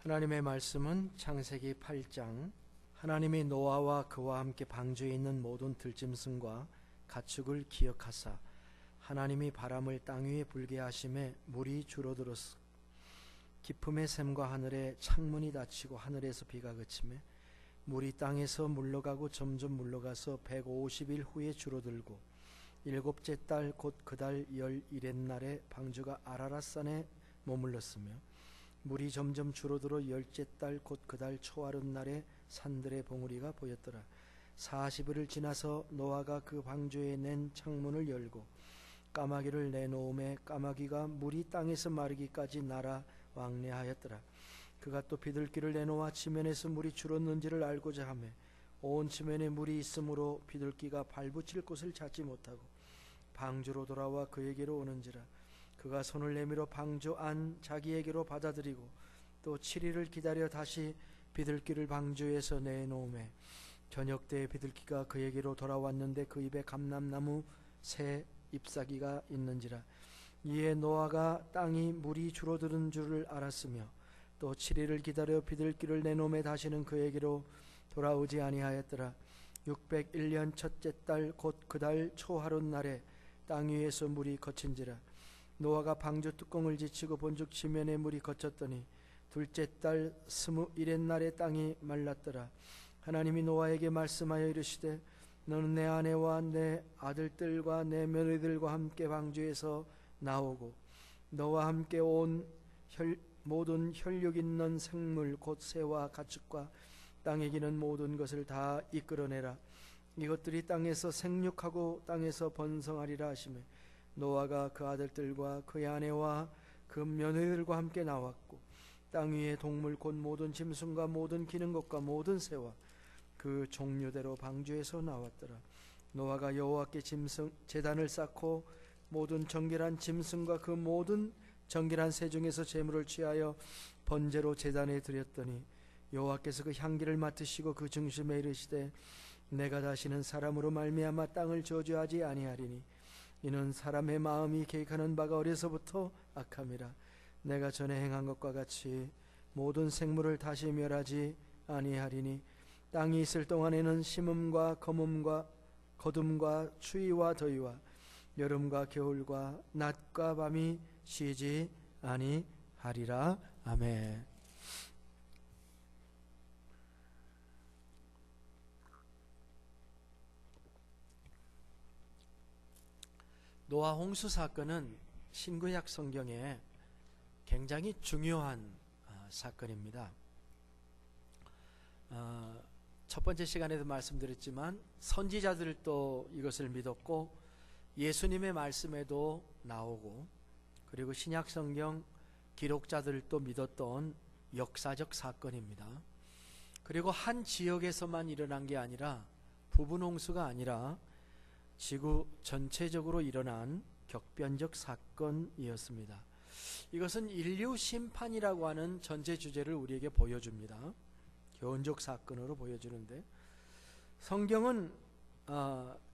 하나님의 말씀은 창세기 8장, 하나님이 노아와 그와 함께 방주에 있는 모든 들짐승과 가축을 기억하사 하나님이 바람을 땅 위에 불게 하심에 물이 줄어들었으 깊음의 샘과 하늘에 창문이 닫히고 하늘에서 비가 그치매 물이 땅에서 물러가고 점점 물러가서 150일 후에 줄어들고 일곱째 달 곧 그 달 11의 날에 방주가 아라랏산에 머물렀으며 물이 점점 줄어들어 열째 달 곧 그 달 초하룻날에 산들의 봉우리가 보였더라. 40일을 지나서 노아가 그 방주에 낸 창문을 열고 까마귀를 내놓음에 까마귀가 물이 땅에서 마르기까지 날아 왕래하였더라. 그가 또 비둘기를 내놓아 지면에서 물이 줄었는지를 알고자 하며 온 지면에 물이 있으므로 비둘기가 발붙일 곳을 찾지 못하고 방주로 돌아와 그에게로 오는지라. 그가 손을 내밀어 방주 안 자기에게로 받아들이고 또 7일을 기다려 다시 비둘기를 방주에서 내놓음에 저녁 때에 비둘기가 그에게로 돌아왔는데 그 입에 감람나무 새 잎사귀가 있는지라. 이에 노아가 땅이 물이 줄어드는 줄을 알았으며 또 7일을 기다려 비둘기를 내놓음에 다시는 그에게로 돌아오지 아니하였더라. 601년 첫째 달 곧 그 달 초하룻날에 땅 위에서 물이 거친지라. 노아가 방주 뚜껑을 지치고 본즉 지면에 물이 거쳤더니 둘째 달 21의 날에 땅이 말랐더라. 하나님이 노아에게 말씀하여 이르시되 너는 내 아내와 내 아들들과 내 며느리들과 함께 방주에서 나오고 너와 함께 온 모든 혈육 있는 생물 곧 새와 가축과 땅에 기는 모든 것을 다 이끌어내라. 이것들이 땅에서 생육하고 땅에서 번성하리라 하시며 노아가 그 아들들과 그의 아내와 그 며느리들과 함께 나왔고 땅 위의 동물 곧 모든 짐승과 모든 기는 것과 모든 새와 그 종류대로 방주에서 나왔더라. 노아가 여호와께 제단을 쌓고 모든 정결한 짐승과 그 모든 정결한 새 중에서 제물을 취하여 번제로 제단에 드렸더니 여호와께서 그 향기를 맡으시고 그 중심에 이르시되 내가 다시는 사람으로 말미암아 땅을 저주하지 아니하리니 이는 사람의 마음이 계획하는 바가 어려서부터 악함이라. 내가 전에 행한 것과 같이 모든 생물을 다시 멸하지 아니하리니 땅이 있을 동안에는 심음과 거둠과 추위와 더위와 여름과 겨울과 낮과 밤이 쉬지 아니하리라. 아멘. 노아 홍수 사건은 신구약 성경에 굉장히 중요한 사건입니다. 첫 번째 시간에도 말씀드렸지만 선지자들도 이것을 믿었고 예수님의 말씀에도 나오고 그리고 신약 성경 기록자들도 믿었던 역사적 사건입니다. 그리고 한 지역에서만 일어난 게 아니라 부분 홍수가 아니라 지구 전체적으로 일어난 격변적 사건이었습니다. 이것은 인류 심판이라고 하는 전체 주제를 우리에게 보여줍니다. 교훈적 사건으로 보여주는데 성경은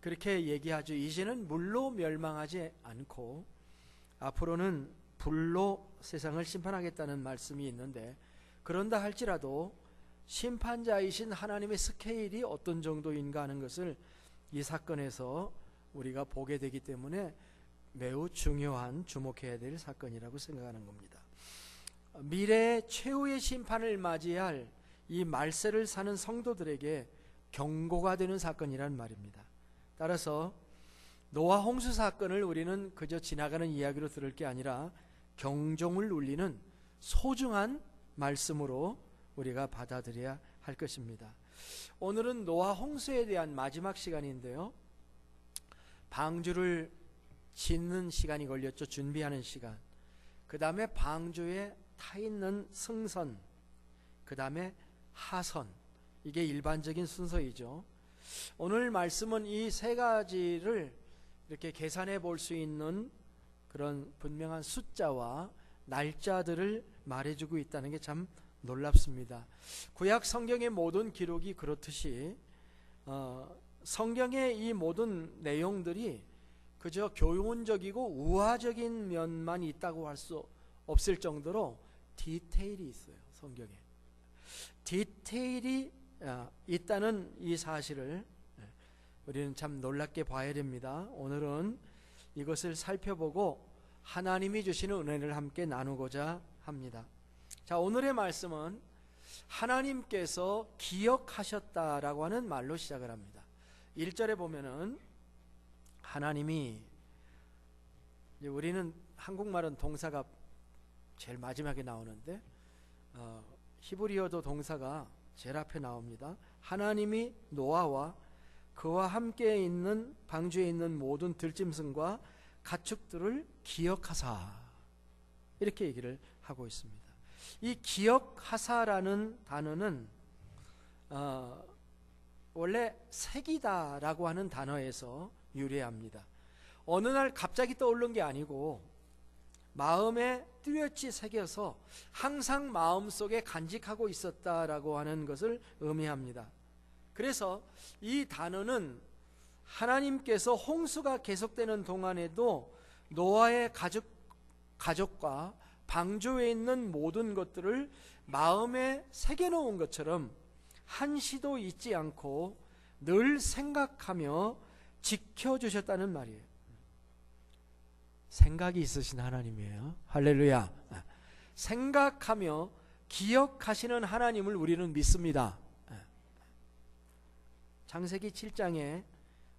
그렇게 얘기하죠. 이제는 물로 멸망하지 않고 앞으로는 불로 세상을 심판하겠다는 말씀이 있는데 그런다 할지라도 심판자이신 하나님의 스케일이 어떤 정도인가 하는 것을 이 사건에서 우리가 보게 되기 때문에 매우 중요한 주목해야 될 사건이라고 생각하는 겁니다. 미래의 최후의 심판을 맞이할 이 말세를 사는 성도들에게 경고가 되는 사건이란 말입니다. 따라서 노아 홍수 사건을 우리는 그저 지나가는 이야기로 들을 게 아니라 경종을 울리는 소중한 말씀으로 우리가 받아들여야 할 것입니다. 오늘은 노아 홍수에 대한 마지막 시간인데요. 방주를 짓는 시간이 걸렸죠. 준비하는 시간. 그 다음에 방주에 타 있는 승선, 그 다음에 하선. 이게 일반적인 순서이죠. 오늘 말씀은 이 세 가지를 이렇게 계산해 볼 수 있는 그런 분명한 숫자와 날짜들을 말해주고 있다는 게 참 놀랍습니다. 구약 성경의 모든 기록이 그렇듯이 성경의 이 모든 내용들이 그저 교훈적이고 우화적인 면만 있다고 할 수 없을 정도로 디테일이 있어요. 성경에. 디테일이 있다는 이 사실을 우리는 참 놀랍게 봐야 됩니다. 오늘은 이것을 살펴보고 하나님이 주시는 은혜를 함께 나누고자 합니다. 자, 오늘의 말씀은 하나님께서 기억하셨다라고 하는 말로 시작을 합니다. 1절에 보면은 하나님이, 우리는 한국말은 동사가 제일 마지막에 나오는데 히브리어도 동사가 제일 앞에 나옵니다. 하나님이 노아와 그와 함께 있는 방주에 있는 모든 들짐승과 가축들을 기억하사, 이렇게 얘기를 하고 있습니다. 이 기억하사라는 단어는 원래 색이다라고 하는 단어에서 유래합니다. 어느 날 갑자기 떠오른 게 아니고 마음에 뚜렷이 새겨서 항상 마음속에 간직하고 있었다라고 하는 것을 의미합니다. 그래서 이 단어는 하나님께서 홍수가 계속되는 동안에도 노아의 가족과 방주에 있는 모든 것들을 마음에 새겨놓은 것처럼 한시도 잊지 않고 늘 생각하며 지켜주셨다는 말이에요. 생각이 있으신 하나님이에요. 할렐루야. 생각하며 기억하시는 하나님을 우리는 믿습니다. 창세기 7장에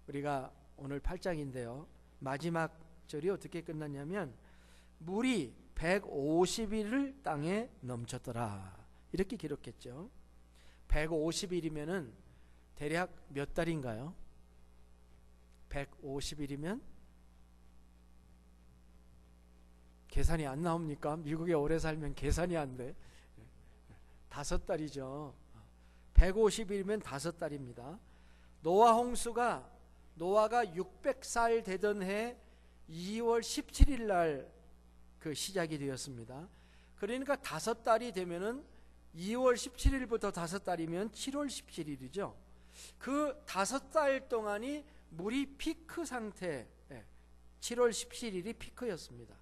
우리가 오늘 8장인데요. 마지막 절이 어떻게 끝났냐면 물이 150일을 땅에 넘쳤더라, 이렇게 기록했죠. 150일이면은 대략 몇 달인가요? 150일이면 계산이 안 나옵니까? 미국에 오래 살면 계산이 안 돼. 5달이죠. 150일이면 5달입니다. 노아 홍수가 노아가 600살 되던 해 2월 17일 날 그 시작이 되었습니다. 그러니까 5달이 되면은 2월 17일부터 5달이면 7월 17일이죠. 그 5달 동안이 물이 피크 상태, 7월 17일이 피크였습니다.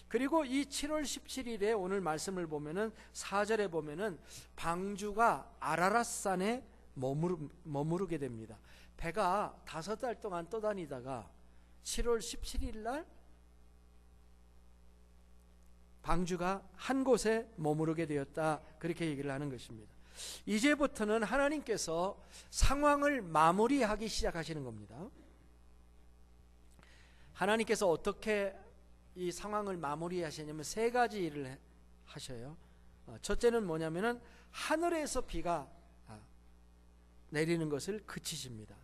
그리고 이 7월 17일에 오늘 말씀을 보면은 4절에 보면은 방주가 아라랏산에 머무르게 됩니다. 배가 5달 동안 떠다니다가 7월 17일 날 방주가 한 곳에 머무르게 되었다, 그렇게 얘기를 하는 것입니다. 이제부터는 하나님께서 상황을 마무리하기 시작하시는 겁니다. 하나님께서 어떻게 이 상황을 마무리하시냐면 3가지 일을 하셔요. 첫째는 뭐냐면은 하늘에서 비가 내리는 것을 그치십니다.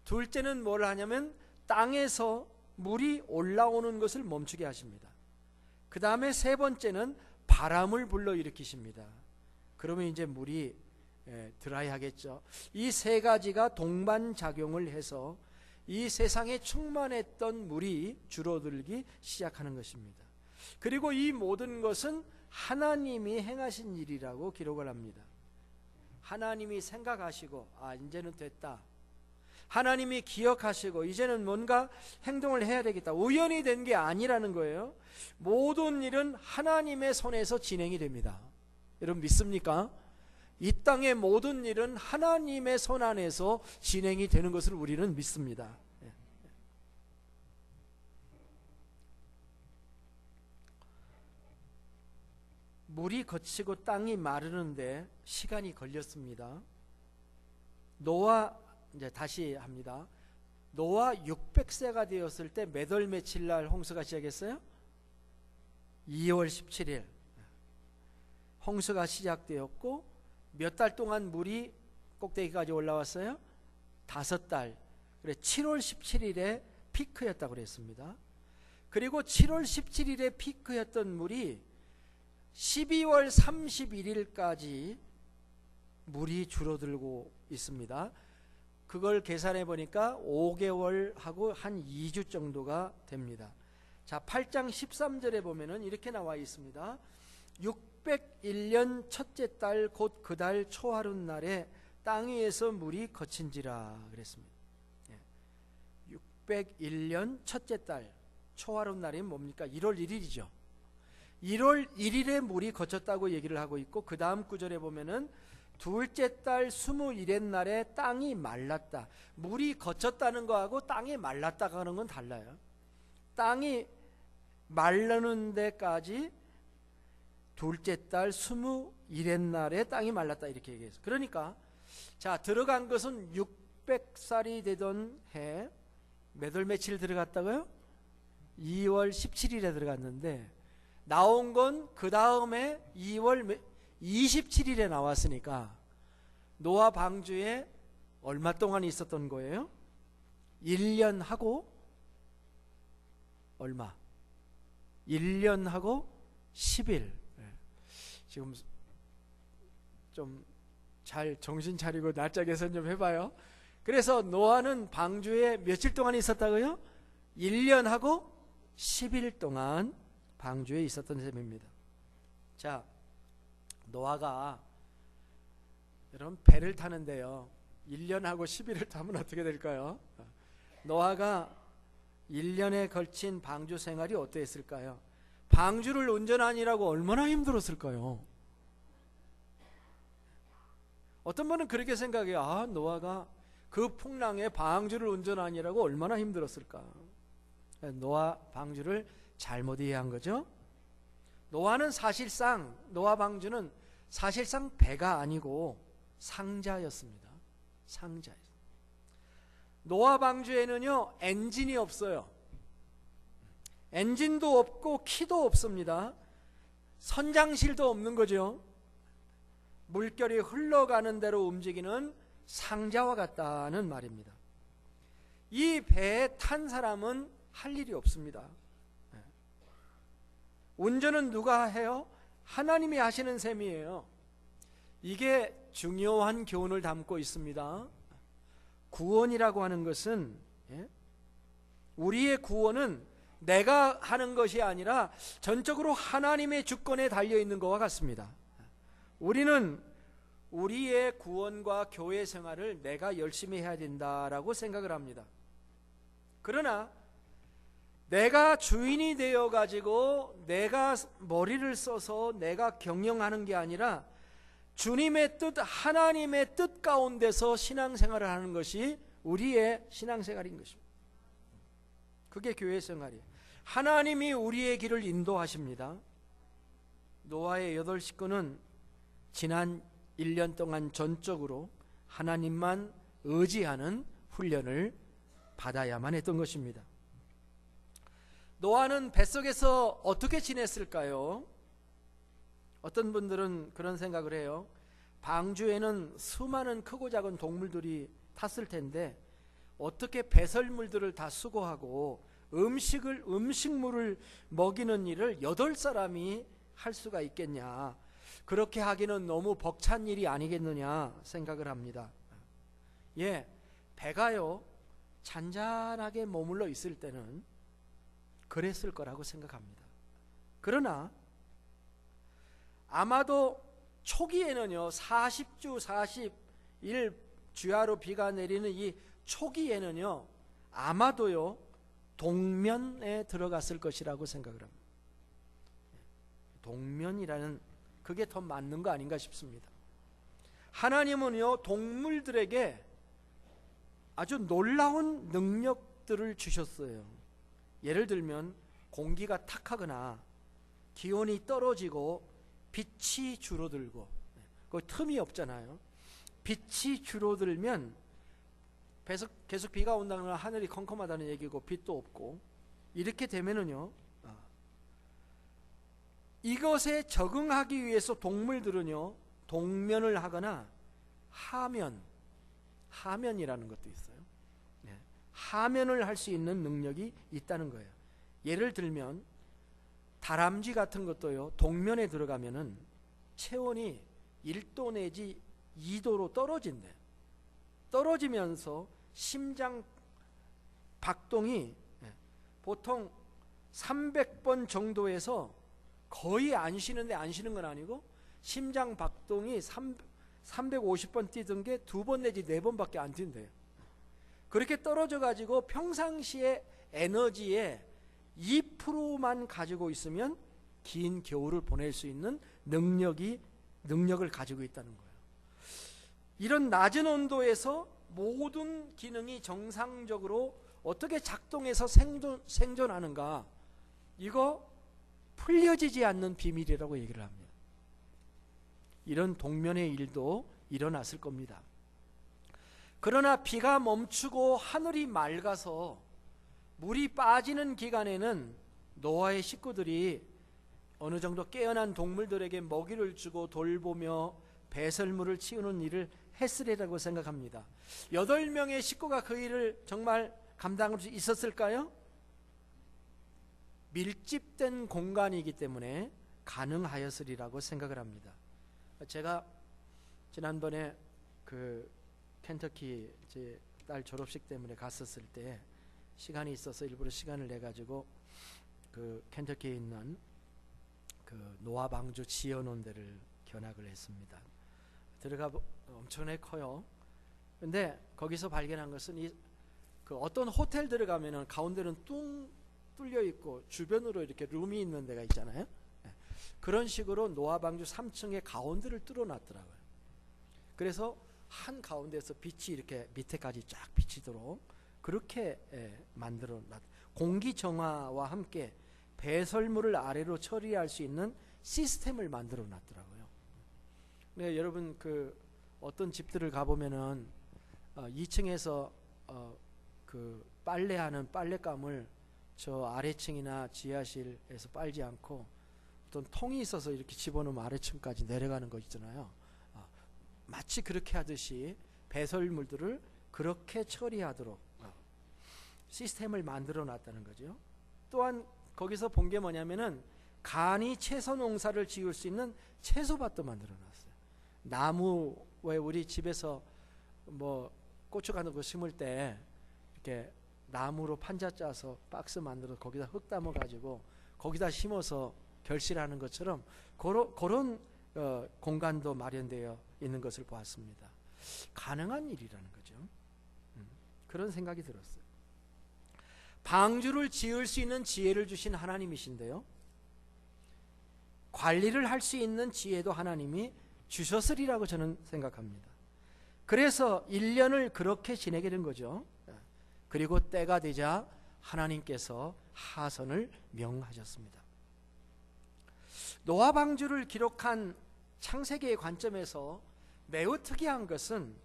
둘째는 뭘 하냐면 땅에서 물이 올라오는 것을 멈추게 하십니다. 그 다음에 3번째는 바람을 불러일으키십니다. 그러면 이제 물이 드라이하겠죠. 이 3가지가 동반작용을 해서 이 세상에 충만했던 물이 줄어들기 시작하는 것입니다. 그리고 이 모든 것은 하나님이 행하신 일이라고 기록을 합니다. 하나님이 생각하시고 이제는 됐다, 하나님이 기억하시고 이제는 뭔가 행동을 해야 되겠다, 우연히 된 게 아니라는 거예요. 모든 일은 하나님의 손에서 진행이 됩니다. 여러분 믿습니까? 이 땅의 모든 일은 하나님의 손 안에서 진행이 되는 것을 우리는 믿습니다. 물이 거치고 땅이 마르는데 시간이 걸렸습니다. 노아, 이제 다시 합니다. 노아 600세가 되었을 때 몇 월 며칠 날 홍수가 시작했어요? 2월 17일 홍수가 시작되었고 몇 달 동안 물이 꼭대기까지 올라왔어요? 5달. 그래 7월 17일에 피크였다고 그랬습니다. 그리고 7월 17일에 피크였던 물이 12월 31일까지 물이 줄어들고 있습니다. 그걸 계산해 보니까 5개월하고 한 2주 정도가 됩니다. 자, 8장 13절에 보면은 이렇게 나와 있습니다. 601년 첫째 달 곧 그 달 초하룻날에 땅 위에서 물이 거친지라 그랬습니다. 601년 첫째 달 초하룻날이 뭡니까? 1월 1일이죠. 1월 1일에 물이 거쳤다고 얘기를 하고 있고, 그 다음 구절에 보면은 둘째 달 21의 날에 땅이 말랐다. 물이 거쳤다는 거하고 땅이 말랐다 하는 건 달라요. 땅이 마르는 데까지 둘째 달 21의 날에 땅이 말랐다 이렇게 얘기해서, 그러니까 자, 들어간 것은 600살이 되던 해 몇 월 며칠 들어갔다고요? 2월 17일에 들어갔는데, 나온 건 그 다음에 2월 27일에 나왔으니까 노아 방주에 얼마 동안 있었던 거예요? 1년 하고 얼마? 1년 하고 10일. 지금 좀 잘 정신 차리고 날짜 계산 좀 해봐요. 그래서 노아는 방주에 며칠 동안 있었다고요? 1년 하고 10일 동안 방주에 있었던 셈입니다. 자, 노아가 여러분 배를 타는데요, 1년하고 10일을 타면 어떻게 될까요? 노아가 1년에 걸친 방주 생활이 어떠했을까요? 방주를 운전하느라고 얼마나 힘들었을까요? 어떤 분은 그렇게 생각해요. 아, 노아가 그 풍랑에 방주를 운전하느라고 얼마나 힘들었을까. 노아 방주를 잘못 이해한 거죠. 노아 방주는 사실상 배가 아니고 상자였습니다. 상자였습니다. 노아 방주에는요, 엔진이 없어요. 엔진도 없고 키도 없습니다. 선장실도 없는 거죠. 물결이 흘러가는 대로 움직이는 상자와 같다는 말입니다. 이 배에 탄 사람은 할 일이 없습니다. 운전은 누가 해요? 하나님이 하시는 셈이에요. 이게 중요한 교훈을 담고 있습니다. 구원이라고 하는 것은, 우리의 구원은 내가 하는 것이 아니라 전적으로 하나님의 주권에 달려있는 것과 같습니다. 우리는 우리의 구원과 교회 생활을 내가 열심히 해야 된다라고 생각을 합니다. 그러나 내가 주인이 되어 가지고 내가 머리를 써서 내가 경영하는 게 아니라 주님의 뜻, 하나님의 뜻 가운데서 신앙생활을 하는 것이 우리의 신앙생활인 것입니다. 그게 교회 생활이에요. 하나님이 우리의 길을 인도하십니다. 노아의 8 식구는 지난 1년 동안 전적으로 하나님만 의지하는 훈련을 받아야만 했던 것입니다. 노아는 뱃속에서 어떻게 지냈을까요? 어떤 분들은 그런 생각을 해요. 방주에는 수많은 크고 작은 동물들이 탔을 텐데 어떻게 배설물들을 다 수거하고 음식물을 먹이는 일을 8사람이 할 수가 있겠냐. 그렇게 하기는 너무 벅찬 일이 아니겠느냐 생각을 합니다. 예, 배가요 잔잔하게 머물러 있을 때는 그랬을 거라고 생각합니다. 그러나 아마도 초기에는요, 40주 40일 주야로 비가 내리는 이 초기에는요, 아마도요 동면에 들어갔을 것이라고 생각을 합니다. 동면이라는 그게 더 맞는 거 아닌가 싶습니다. 하나님은요 동물들에게 아주 놀라운 능력들을 주셨어요. 예를 들면 공기가 탁하거나 기온이 떨어지고 빛이 줄어들고, 그 틈이 없잖아요. 빛이 줄어들면 계속 비가 온다거나 하늘이 컴컴하다는 얘기고 빛도 없고, 이렇게 되면은요 이것에 적응하기 위해서 동물들은요 동면을 하거나 하면이라는 것도 있어요. 하면을 할 수 있는 능력이 있다는 거예요. 예를 들면 다람쥐 같은 것도요 동면에 들어가면은 체온이 1도 내지 2도로 떨어진대. 떨어지면서 심장 박동이 보통 300번 정도에서 거의 안 쉬는데, 안 쉬는 건 아니고 심장 박동이 350번 뛰던 게 2번 내지 4번밖에 안 뛴대요. 그렇게 떨어져 가지고 평상시에 에너지의 2%만 가지고 있으면 긴 겨울을 보낼 수 있는 능력을 가지고 있다는 거예요. 이런 낮은 온도에서 모든 기능이 정상적으로 어떻게 작동해서 생존하는가, 이거 풀려지지 않는 비밀이라고 얘기를 합니다. 이런 동면의 일도 일어났을 겁니다. 그러나 비가 멈추고 하늘이 맑아서 물이 빠지는 기간에는 노아의 식구들이 어느 정도 깨어난 동물들에게 먹이를 주고 돌보며 배설물을 치우는 일을 했으리라고 생각합니다. 8명의 식구가 그 일을 정말 감당할 수 있었을까요? 밀집된 공간이기 때문에 가능하였으리라고 생각을 합니다. 제가 지난번에 그 켄터키 제 딸 졸업식 때문에 갔었을 때 시간이 있어서 일부러 시간을 내 가지고 그 켄터키에 있는 그 노아 방주 지어놓은 데를 견학을 했습니다. 들어가 엄청나게 커요. 근데 거기서 발견한 것은 그 어떤 호텔 들어가면은 가운데는 뚱 뚫려 있고 주변으로 이렇게 룸이 있는 데가 있잖아요. 그런 식으로 노아 방주 3층의 가운데를 뚫어 놨더라고요. 그래서 한 가운데에서 빛이 이렇게 밑에까지 쫙 비치도록 그렇게 만들어 놨. 공기 정화와 함께 배설물을 아래로 처리할 수 있는 시스템을 만들어 놨더라고요. 네, 여러분 그 어떤 집들을 가보면은 2층에서 그 빨래하는 빨랫감을 저 아래층이나 지하실에서 빨지 않고 어떤 통이 있어서 이렇게 집어넣으면 아래층까지 내려가는 거 있잖아요. 마치 그렇게 하듯이 배설물들을 그렇게 처리하도록 시스템을 만들어 놨다는 거죠. 또한 거기서 본 게 뭐냐면은 간이 채소 농사를 지을 수 있는 채소밭도 만들어 놨어요. 나무, 왜 우리 집에서 뭐 고추 같은 거 심을 때 이렇게 나무로 판자 짜서 박스 만들어 거기다 흙 담아 가지고 거기다 심어서 결실하는 것처럼 그런 공간도 마련되어 있는 것을 보았습니다. 가능한 일이라는 거죠. 그런 생각이 들었어요. 방주를 지을 수 있는 지혜를 주신 하나님이신데요, 관리를 할 수 있는 지혜도 하나님이 주셨으리라고 저는 생각합니다. 그래서 1년을 그렇게 지내게 된 거죠. 그리고 때가 되자 하나님께서 하선을 명하셨습니다. 노아 방주를 기록한 창세기의 관점에서 매우 특이한 것은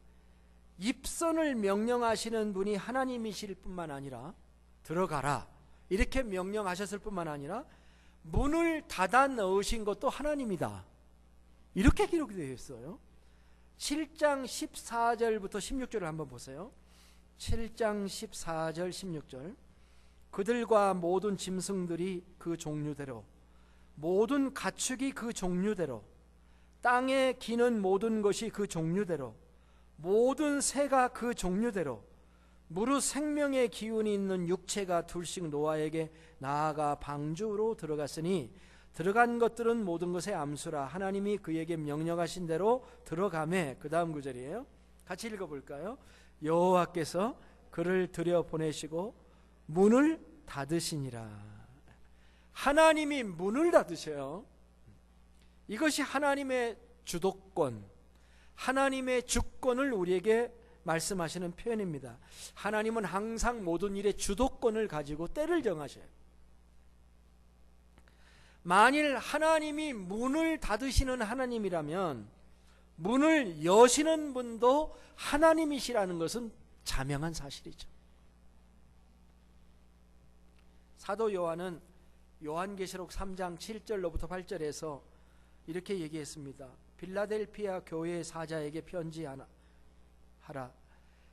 입선을 명령하시는 분이 하나님이실 뿐만 아니라 들어가라 이렇게 명령하셨을 뿐만 아니라 문을 닫아 넣으신 것도 하나님이다, 이렇게 기록이 되어 있어요. 7장 14절부터 16절을 한번 보세요. 7장 14절 16절. 그들과 모든 짐승들이 그 종류대로, 모든 가축이 그 종류대로, 땅에 기는 모든 것이 그 종류대로, 모든 새가 그 종류대로, 무릇 생명의 기운이 있는 육체가 둘씩 노아에게 나아가 방주로 들어갔으니 들어간 것들은 모든 것의 암수라. 하나님이 그에게 명령하신 대로 들어가매. 그 다음 구절이에요. 같이 읽어볼까요? 여호와께서 그를 들여보내시고 문을 닫으시니라. 하나님이 문을 닫으셔요. 이것이 하나님의 주도권, 하나님의 주권을 우리에게 말씀하시는 표현입니다. 하나님은 항상 모든 일에 주도권을 가지고 때를 정하셔요. 만일 하나님이 문을 닫으시는 하나님이라면 문을 여시는 분도 하나님이시라는 것은 자명한 사실이죠. 사도 요한은 요한계시록 3장 7절로부터 8절에서 이렇게 얘기했습니다. 빌라델피아 교회의 사자에게 편지하라.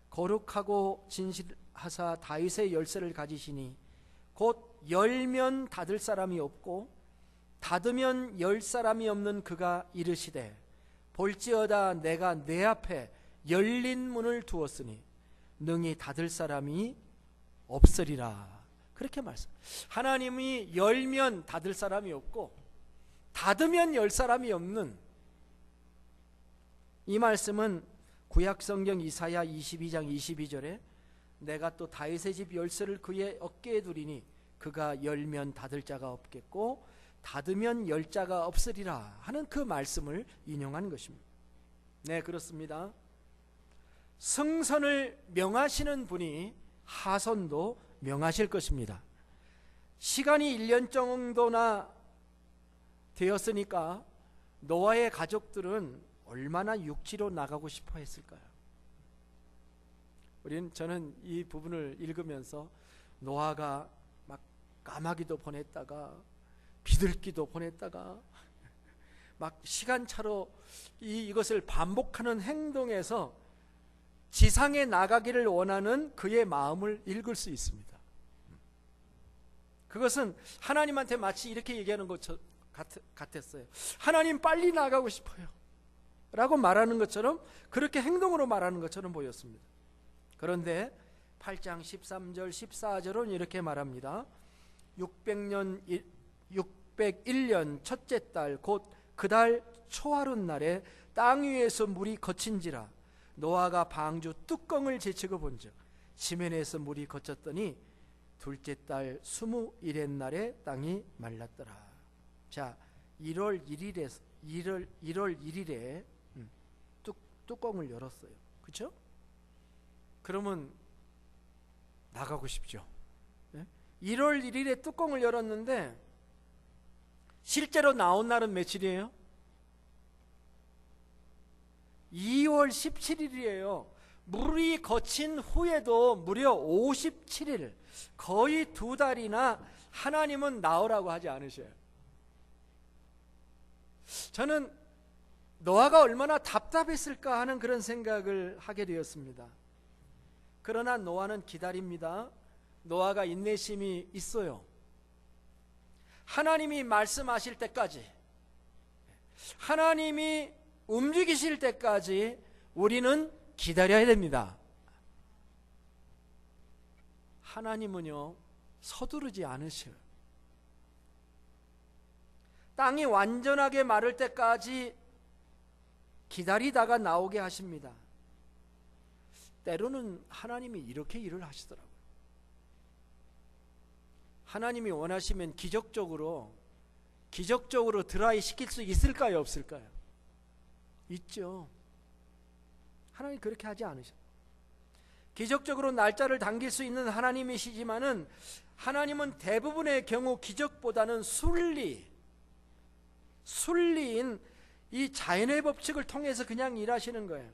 거룩하고 진실하사 다윗의 열쇠를 가지시니 곧 열면 닫을 사람이 없고 닫으면 열 사람이 없는 그가 이르시되 볼지어다 내가 내 앞에 열린 문을 두었으니 능히 닫을 사람이 없으리라. 그렇게 말씀. 하나님이 열면 닫을 사람이 없고 닫으면 열 사람이 없는, 이 말씀은 구약성경 이사야 22장 22절에 내가 또 다윗의 집 열쇠를 그의 어깨에 두리니 그가 열면 닫을 자가 없겠고 닫으면 열자가 없으리라 하는 그 말씀을 인용한 것입니다. 네, 그렇습니다. 성선을 명하시는 분이 하선도 명하실 것입니다. 시간이 1년 정도나 되었으니까 노아의 가족들은 얼마나 육지로 나가고 싶어 했을까요? 저는 이 부분을 읽으면서 노아가 막 까마귀도 보냈다가 비둘기도 보냈다가 막 시간차로 이것을 반복하는 행동에서 지상에 나가기를 원하는 그의 마음을 읽을 수 있습니다. 그것은 하나님한테 마치 이렇게 얘기하는 것 같았어요. 하나님 빨리 나가고 싶어요 라고 말하는 것처럼, 그렇게 행동으로 말하는 것처럼 보였습니다. 그런데 8장 13절 14절은 이렇게 말합니다. 601년 첫째 달 곧 그 달 초하룻 날에 땅 위에서 물이 거친지라 노아가 방주 뚜껑을 제치고 본즉 지면에서 물이 거쳤더니 둘째 달 21의 날에 땅이 말랐더라. 자, 1월 1일에 뚜껑을 열었어요. 그렇죠? 그러면 나가고 싶죠. 1월 1일에 뚜껑을 열었는데 실제로 나온 날은 며칠이에요? 2월 17일이에요. 물이 거친 후에도 무려 57일, 거의 2달이나 하나님은 나오라고 하지 않으셔요. 저는 노아가 얼마나 답답했을까 하는 그런 생각을 하게 되었습니다. 그러나 노아는 기다립니다. 노아가 인내심이 있어요. 하나님이 말씀하실 때까지, 하나님이 움직이실 때까지 우리는 기다려야 됩니다. 하나님은요, 서두르지 않으셔요. 땅이 완전하게 마를 때까지 기다리다가 나오게 하십니다. 때로는 하나님이 이렇게 일을 하시더라고요. 하나님이 원하시면 기적적으로 드라이 시킬 수 있을까요, 없을까요? 있죠. 하나님 그렇게 하지 않으셔. 기적적으로 날짜를 당길 수 있는 하나님이시지만은 하나님은 대부분의 경우 기적보다는 순리인 이 자연의 법칙을 통해서 그냥 일하시는 거예요.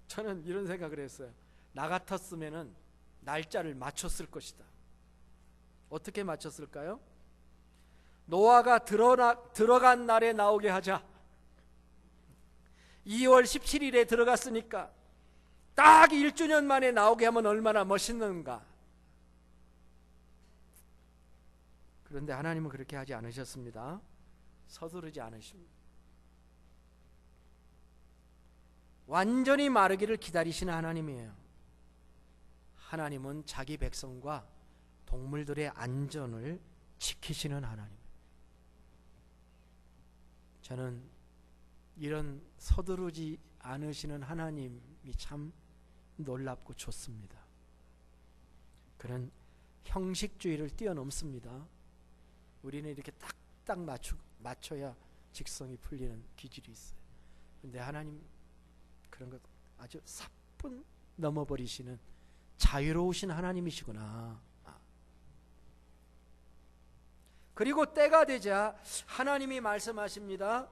저는 이런 생각을 했어요. 나 같았으면은 날짜를 맞췄을 것이다. 어떻게 맞췄을까요? 노아가 들어간 날에 나오게 하자. 2월 17일에 들어갔으니까 딱 1주년 만에 나오게 하면 얼마나 멋있는가. 그런데 하나님은 그렇게 하지 않으셨습니다. 서두르지 않으십니다. 완전히 마르기를 기다리시는 하나님이에요. 하나님은 자기 백성과 동물들의 안전을 지키시는 하나님. 저는 이런 서두르지 않으시는 하나님이 참 놀랍고 좋습니다. 그런 형식주의를 뛰어넘습니다. 우리는 이렇게 딱딱 맞춰야 직성이 풀리는 기질이 있어요. 그런데 하나님 그런 것 아주 사뿐 넘어버리시는 자유로우신 하나님이시구나. 그리고 때가 되자 하나님이 말씀하십니다.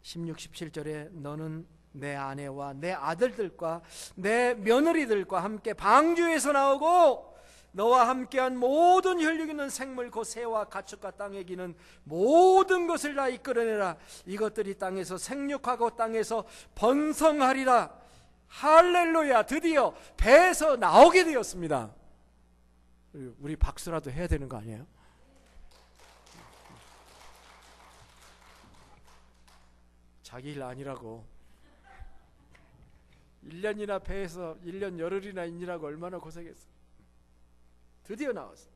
16, 17절에 너는 내 아내와 내 아들들과 내 며느리들과 함께 방주에서 나오고 너와 함께한 모든 혈육 있는 생물 곧 새와 가축과 땅에 기는 모든 것을 다 이끌어내라. 이것들이 땅에서 생육하고 땅에서 번성하리라. 할렐루야, 드디어 배에서 나오게 되었습니다. 우리 박수라도 해야 되는 거 아니에요? 자기 일 아니라고 1년이나 배에서 1년 열흘이나 있느라고 얼마나 고생했어. 드디어 나왔어.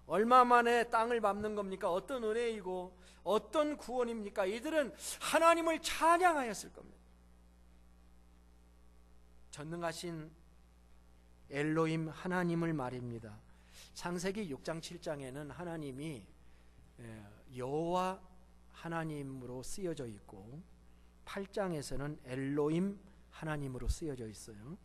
얼마 만에 땅을 밟는 겁니까? 어떤 은혜이고 어떤 구원입니까? 이들은 하나님을 찬양하였을 겁니다. 전능하신 엘로힘 하나님을 말입니다. 창세기 6장 7장에는 하나님이 여호와 하나님으로 쓰여져 있고 8장에서는 엘로임 하나님으로 쓰여져 있어요.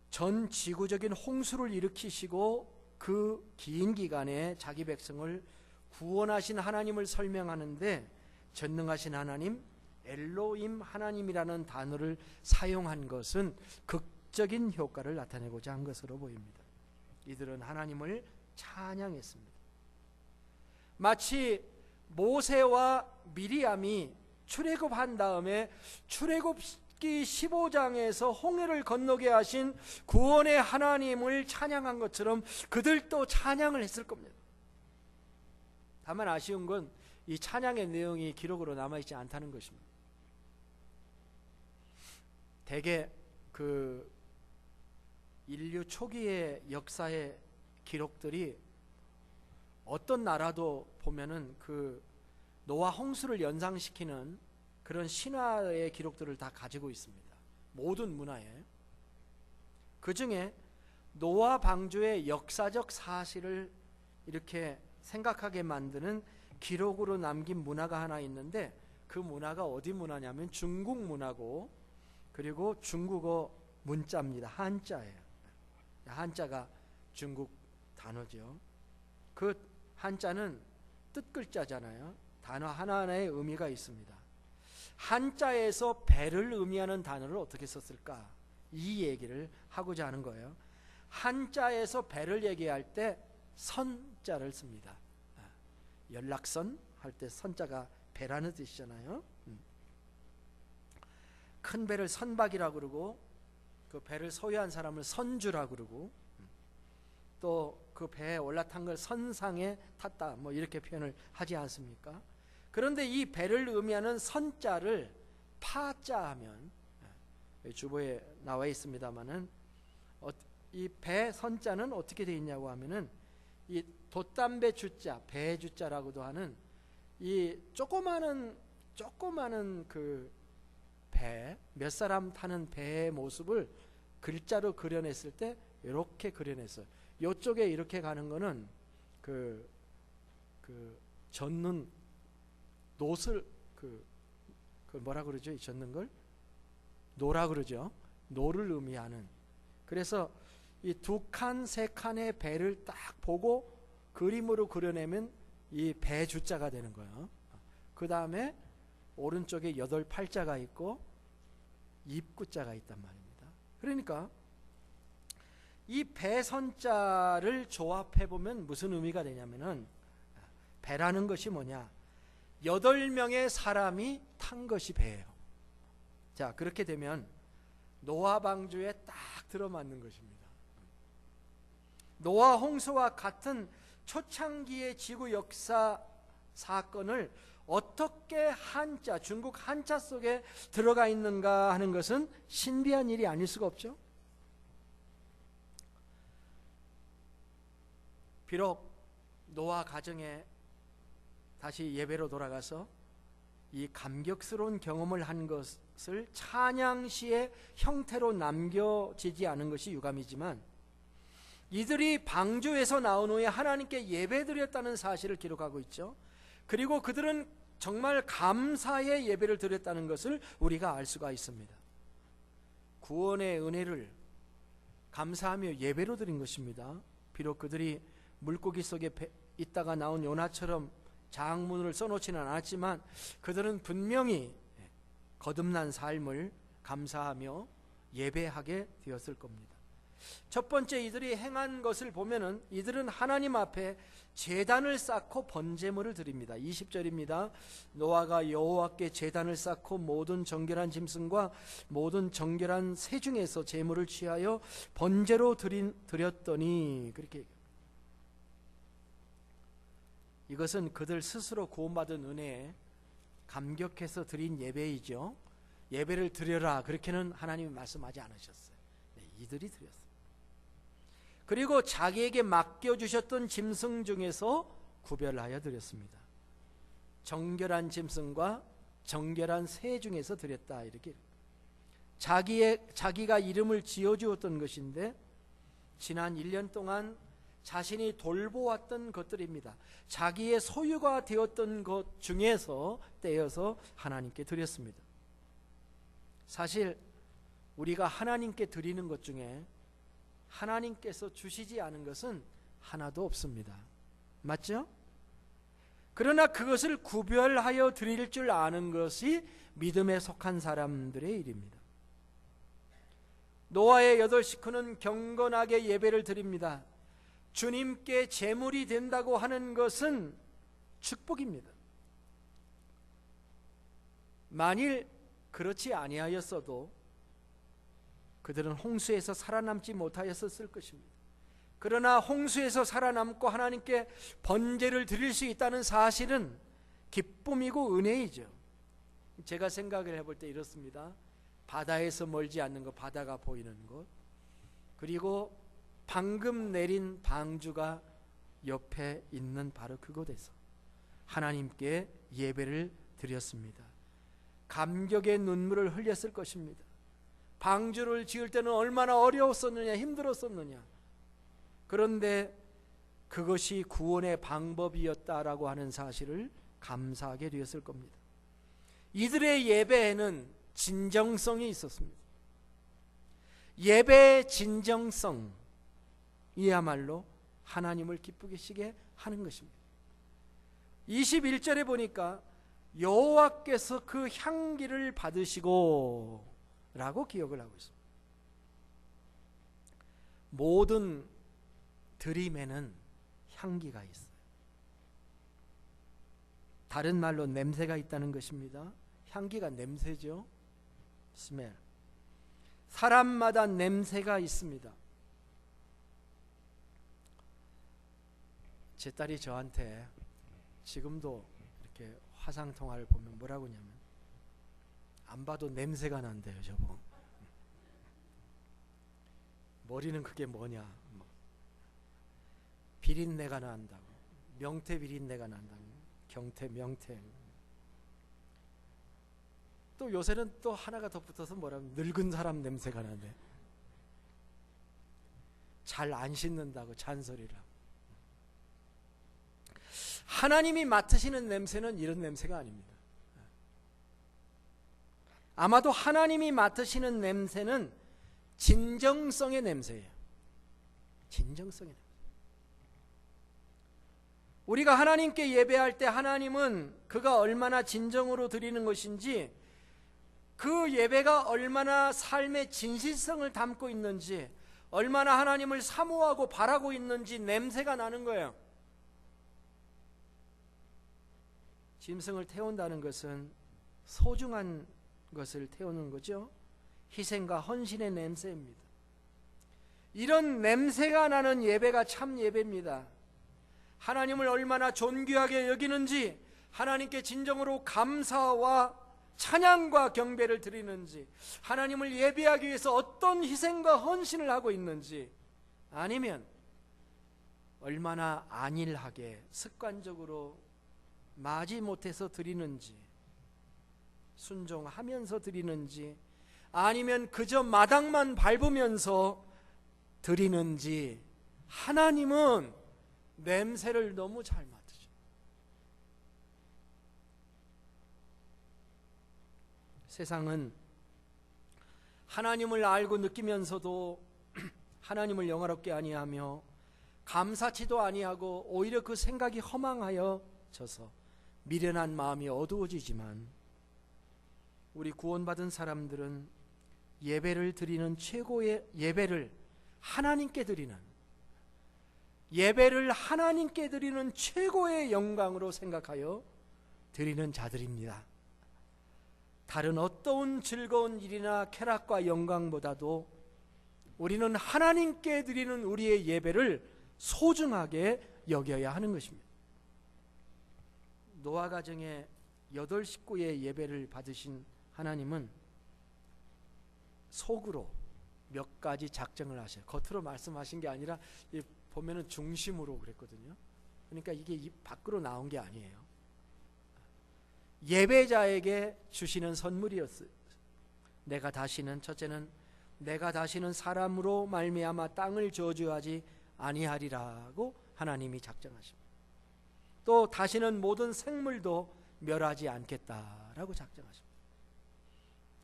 전 지구적인 홍수를 일으키시고 그 긴 기간에 자기 백성을 구원하신 하나님을 설명하는데 전능하신 하나님, 엘로임 하나님이라는 단어를 사용한 것은 극적인 효과를 나타내고자 한 것으로 보입니다. 이들은 하나님을 찬양했습니다. 마치 모세와 미리암이 출애굽한 다음에 출애굽기 15장에서 홍해를 건너게 하신 구원의 하나님을 찬양한 것처럼 그들도 찬양을 했을 겁니다. 다만 아쉬운 건 이 찬양의 내용이 기록으로 남아있지 않다는 것입니다. 대개 그 인류 초기의 역사의 기록들이 어떤 나라도 보면은 그 노아 홍수를 연상시키는 그런 신화의 기록들을 다 가지고 있습니다. 모든 문화에. 그 중에 노아 방주의 역사적 사실을 이렇게 생각하게 만드는 기록으로 남긴 문화가 하나 있는데 그 문화가 어디 문화냐면 중국 문화고 그리고 중국어 문자입니다. 한자예요. 한자가 중국 단어죠. 그 한자는 뜻글자잖아요. 단어 하나하나의 의미가 있습니다. 한자에서 배를 의미하는 단어를 어떻게 썼을까? 이 얘기를 하고자 하는 거예요. 한자에서 배를 얘기할 때 선자를 씁니다. 연락선 할 때 선자가 배라는 뜻이잖아요. 큰 배를 선박이라고 그러고 그 배를 소유한 사람을 선주라고 그러고 또 그 배에 올라탄 걸 선상에 탔다 뭐 이렇게 표현을 하지 않습니까? 그런데 이 배를 의미하는 선자를 파자 하면 주보에 나와 있습니다만은 이 배 선자는 어떻게 되어 있냐고 하면은 이 돛담배 주자, 배 주자라고도 하는 이 조그마한 그 배, 몇 사람 타는 배의 모습을 글자로 그려냈을 때 이렇게 그려냈어요. 이쪽에 이렇게 가는 거는 그 젓는 놋을 그 뭐라 그러죠? 이 젓는 걸 노라 그러죠. 노를 의미하는. 그래서 이 두 칸, 세 칸의 배를 딱 보고 그림으로 그려내면 이 배 주자가 되는 거예요. 그 다음에 오른쪽에 8팔자가 있고 입구자가 있단 말입니다. 그러니까 이 배선자를 조합해보면 무슨 의미가 되냐면은 배라는 것이 뭐냐? 8명의 사람이 탄 것이 배예요. 자, 그렇게 되면 노아 방주에 딱 들어맞는 것입니다. 노아 홍수와 같은 초창기의 지구 역사 사건을 어떻게 한자, 중국 한자 속에 들어가 있는가 하는 것은 신비한 일이 아닐 수가 없죠. 비록 노아 가정에 다시 예배로 돌아가서 이 감격스러운 경험을 한 것을 찬양시의 형태로 남겨지지 않은 것이 유감이지만 이들이 방주에서 나온 후에 하나님께 예배드렸다는 사실을 기록하고 있죠. 그리고 그들은 정말 감사의 예배를 드렸다는 것을 우리가 알 수가 있습니다. 구원의 은혜를 감사하며 예배로 드린 것입니다. 비록 그들이 물고기 속에 있다가 나온 요나처럼 장문을 써놓지는 않았지만 그들은 분명히 거듭난 삶을 감사하며 예배하게 되었을 겁니다. 첫 번째 이들이 행한 것을 보면은 이들은 하나님 앞에 제단을 쌓고 번제물을 드립니다. 20절입니다. 노아가 여호와께 제단을 쌓고 모든 정결한 짐승과 모든 정결한 새 중에서 제물을 취하여 번제로 드렸더니 그렇게 이것은 그들 스스로 구원받은 은혜에 감격해서 드린 예배이죠. 예배를 드려라 그렇게는 하나님이 말씀하지 않으셨어요. 이들이 드렸습니다. 그리고 자기에게 맡겨주셨던 짐승 중에서 구별하여 드렸습니다. 정결한 짐승과 정결한 새 중에서 드렸다 이렇게. 자기가 이름을 지어주었던 것인데 지난 1년 동안 자신이 돌보았던 것들입니다. 자기의 소유가 되었던 것 중에서 떼어서 하나님께 드렸습니다. 사실 우리가 하나님께 드리는 것 중에 하나님께서 주시지 않은 것은 하나도 없습니다. 맞죠? 그러나 그것을 구별하여 드릴 줄 아는 것이 믿음에 속한 사람들의 일입니다. 노아의 8 식구는 경건하게 예배를 드립니다. 주님께 제물이 된다고 하는 것은 축복입니다. 만일 그렇지 아니하였어도 그들은 홍수에서 살아남지 못하였을 것입니다. 그러나 홍수에서 살아남고 하나님께 번제를 드릴 수 있다는 사실은 기쁨이고 은혜이죠. 제가 생각을 해볼 때 이렇습니다. 바다에서 멀지 않는 것, 바다가 보이는 곳, 그리고 방금 내린 방주가 옆에 있는 바로 그곳에서 하나님께 예배를 드렸습니다. 감격의 눈물을 흘렸을 것입니다. 방주를 지을 때는 얼마나 어려웠었느냐, 힘들었었느냐. 그런데 그것이 구원의 방법이었다라고 하는 사실을 감사하게 되었을 겁니다. 이들의 예배에는 진정성이 있었습니다. 예배의 진정성, 이야말로 하나님을 기쁘게 시게 하는 것입니다. 21절에 보니까 여호와께서 그 향기를 받으시고 라고 기억을 하고 있습니다. 모든 드림에는 향기가 있어요. 다른 말로 냄새가 있다는 것입니다. 향기가 냄새죠. 스멜. 사람마다 냄새가 있습니다. 제 딸이 저한테 지금도 이렇게 화상통화를 보면 뭐라고 하냐면, 안 봐도 냄새가 난대요, 저보고. 머리는 그게 뭐냐, 비린내가 난다고, 명태 비린내가 난다고, 경태, 명태. 또 요새는 또 하나가 더 붙어서 뭐라면 늙은 사람 냄새가 나네. 잘 안 씻는다고 잔소리라. 하나님이 맡으시는 냄새는 이런 냄새가 아닙니다. 아마도 하나님이 맡으시는 냄새는 진정성의 냄새예요. 진정성의 냄새. 우리가 하나님께 예배할 때 하나님은 그가 얼마나 진정으로 드리는 것인지, 그 예배가 얼마나 삶의 진실성을 담고 있는지, 얼마나 하나님을 사모하고 바라고 있는지 냄새가 나는 거예요. 짐승을 태운다는 것은 소중한 것을 태우는 거죠. 희생과 헌신의 냄새입니다. 이런 냄새가 나는 예배가 참 예배입니다. 하나님을 얼마나 존귀하게 여기는지, 하나님께 진정으로 감사와 찬양과 경배를 드리는지, 하나님을 예배하기 위해서 어떤 희생과 헌신을 하고 있는지, 아니면 얼마나 안일하게 습관적으로 마지못해서 드리는지, 순종하면서 드리는지, 아니면 그저 마당만 밟으면서 드리는지, 하나님은 냄새를 너무 잘 맡으죠. 세상은 하나님을 알고 느끼면서도 하나님을 영화롭게 아니하며 감사치도 아니하고 오히려 그 생각이 허망하여 져서 미련한 마음이 어두워지지만, 우리 구원받은 사람들은 예배를 드리는 최고의 예배를 하나님께 드리는, 예배를 하나님께 드리는 최고의 영광으로 생각하여 드리는 자들입니다. 다른 어떤 즐거운 일이나 쾌락과 영광보다도 우리는 하나님께 드리는 우리의 예배를 소중하게 여겨야 하는 것입니다. 노아 가정의 8 식구의 예배를 받으신 하나님은 속으로 몇 가지 작정을 하셔요. 겉으로 말씀하신 게 아니라 보면은 중심으로 그랬거든요. 그러니까 이게 밖으로 나온 게 아니에요. 예배자에게 주시는 선물이었어요. 첫째는 내가 다시는 사람으로 말미암아 땅을 저주하지 아니하리라고 하나님이 작정하십니다. 또 다시는 모든 생물도 멸하지 않겠다라고 작정하십니다.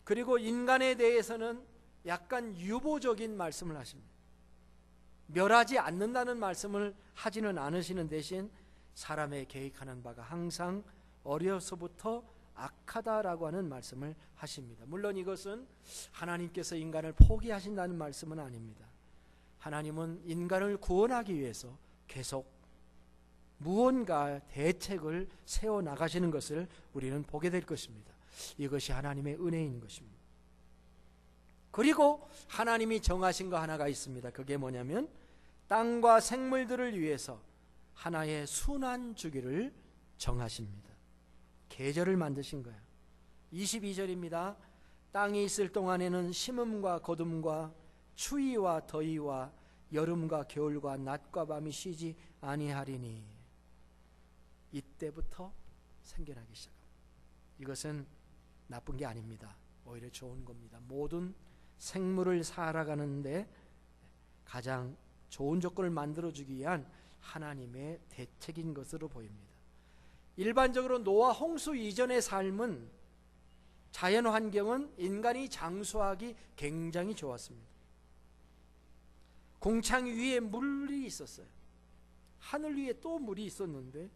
그리고 인간에 대해서는 약간 유보적인 말씀을 하십니다. 멸하지 않는다는 말씀을 하지는 않으시는 대신 사람의 계획하는 바가 항상 어려서부터 악하다라고 하는 말씀을 하십니다. 물론 이것은 하나님께서 인간을 포기하신다는 말씀은 아닙니다. 하나님은 인간을 구원하기 위해서 계속 무언가 대책을 세워나가시는 것을 우리는 보게 될 것입니다. 이것이 하나님의 은혜인 것입니다. 그리고 하나님이 정하신 거 하나가 있습니다. 그게 뭐냐면 땅과 생물들을 위해서 하나의 순환 주기를 정하십니다. 계절을 만드신 거예요. 22절입니다. 땅이 있을 동안에는 심음과 거둠과 추위와 더위와 여름과 겨울과 낮과 밤이 쉬지 아니하리니. 이때부터 생겨나기 시작합니다. 이것은 나쁜 게 아닙니다. 오히려 좋은 겁니다. 모든 생물을 살아가는데 가장 좋은 조건을 만들어주기 위한 하나님의 대책인 것으로 보입니다. 일반적으로 노아 홍수 이전의 삶은, 자연 환경은 인간이 장수하기 굉장히 좋았습니다. 공창 위에 물이 있었어요. 하늘 위에 또 물이 있었는데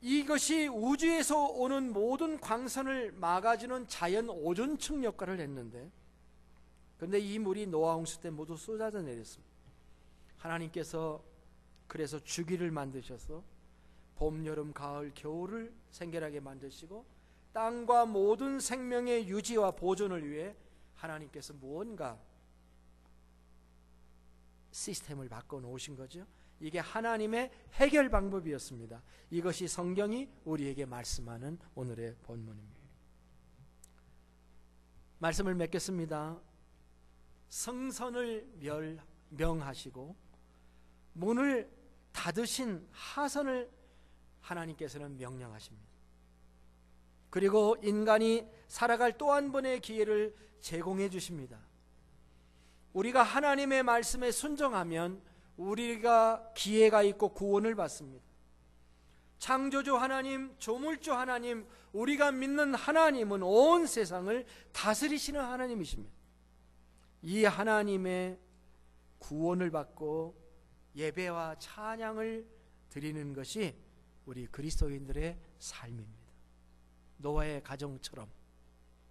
이것이 우주에서 오는 모든 광선을 막아주는 자연 오존층 역할을 했는데, 그런데 이 물이 노아 홍수 때 모두 쏟아져 내렸습니다. 하나님께서 그래서 주기를 만드셔서 봄, 여름, 가을, 겨울을 생겨나게 만드시고 땅과 모든 생명의 유지와 보존을 위해 하나님께서 무언가 시스템을 바꿔놓으신 거죠. 이게 하나님의 해결 방법이었습니다. 이것이 성경이 우리에게 말씀하는 오늘의 본문입니다. 말씀을 맺겠습니다. 성선을 명하시고 문을 닫으신 하선을 하나님께서는 명령하십니다. 그리고 인간이 살아갈 또 한 번의 기회를 제공해 주십니다. 우리가 하나님의 말씀에 순종하면 우리가 기회가 있고 구원을 받습니다. 창조주 하나님, 조물주 하나님, 우리가 믿는 하나님은 온 세상을 다스리시는 하나님이십니다. 이 하나님의 구원을 받고 예배와 찬양을 드리는 것이 우리 그리스도인들의 삶입니다. 노아의 가정처럼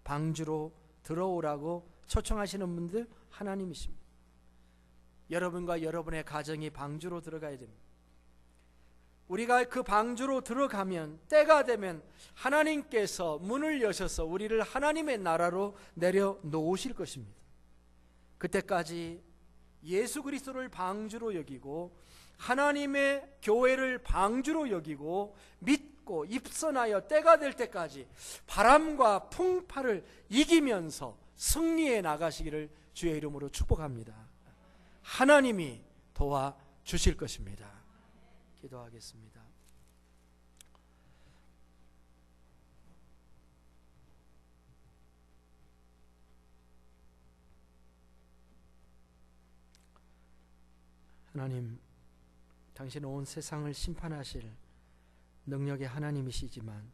방주로 들어오라고 초청하시는 분들 하나님이십니다. 여러분과 여러분의 가정이 방주로 들어가야 됩니다. 우리가 그 방주로 들어가면 때가 되면 하나님께서 문을 여셔서 우리를 하나님의 나라로 내려놓으실 것입니다. 그때까지 예수 그리스도를 방주로 여기고 하나님의 교회를 방주로 여기고 믿고 입선하여 때가 될 때까지 바람과 풍파를 이기면서 승리해 나가시기를 주의 이름으로 축복합니다. 하나님이 도와주실 것입니다. 기도하겠습니다. 하나님, 당신은 온 세상을 심판하실 능력의 하나님이시지만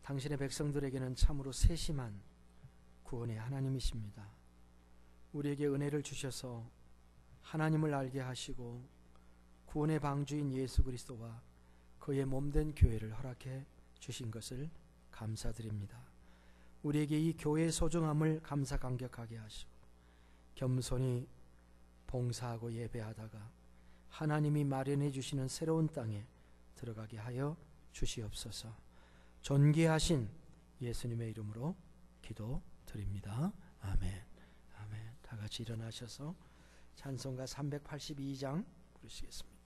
당신의 백성들에게는 참으로 세심한 구원의 하나님이십니다. 우리에게 은혜를 주셔서 하나님을 알게 하시고 구원의 방주인 예수 그리스도와 그의 몸된 교회를 허락해 주신 것을 감사드립니다. 우리에게 이 교회의 소중함을 감사 감격하게 하시고 겸손히 봉사하고 예배하다가 하나님이 마련해 주시는 새로운 땅에 들어가게 하여 주시옵소서. 존귀하신 예수님의 이름으로 기도드립니다. 아멘. 아멘. 다 같이 일어나셔서 찬송가 382장 부르시겠습니다.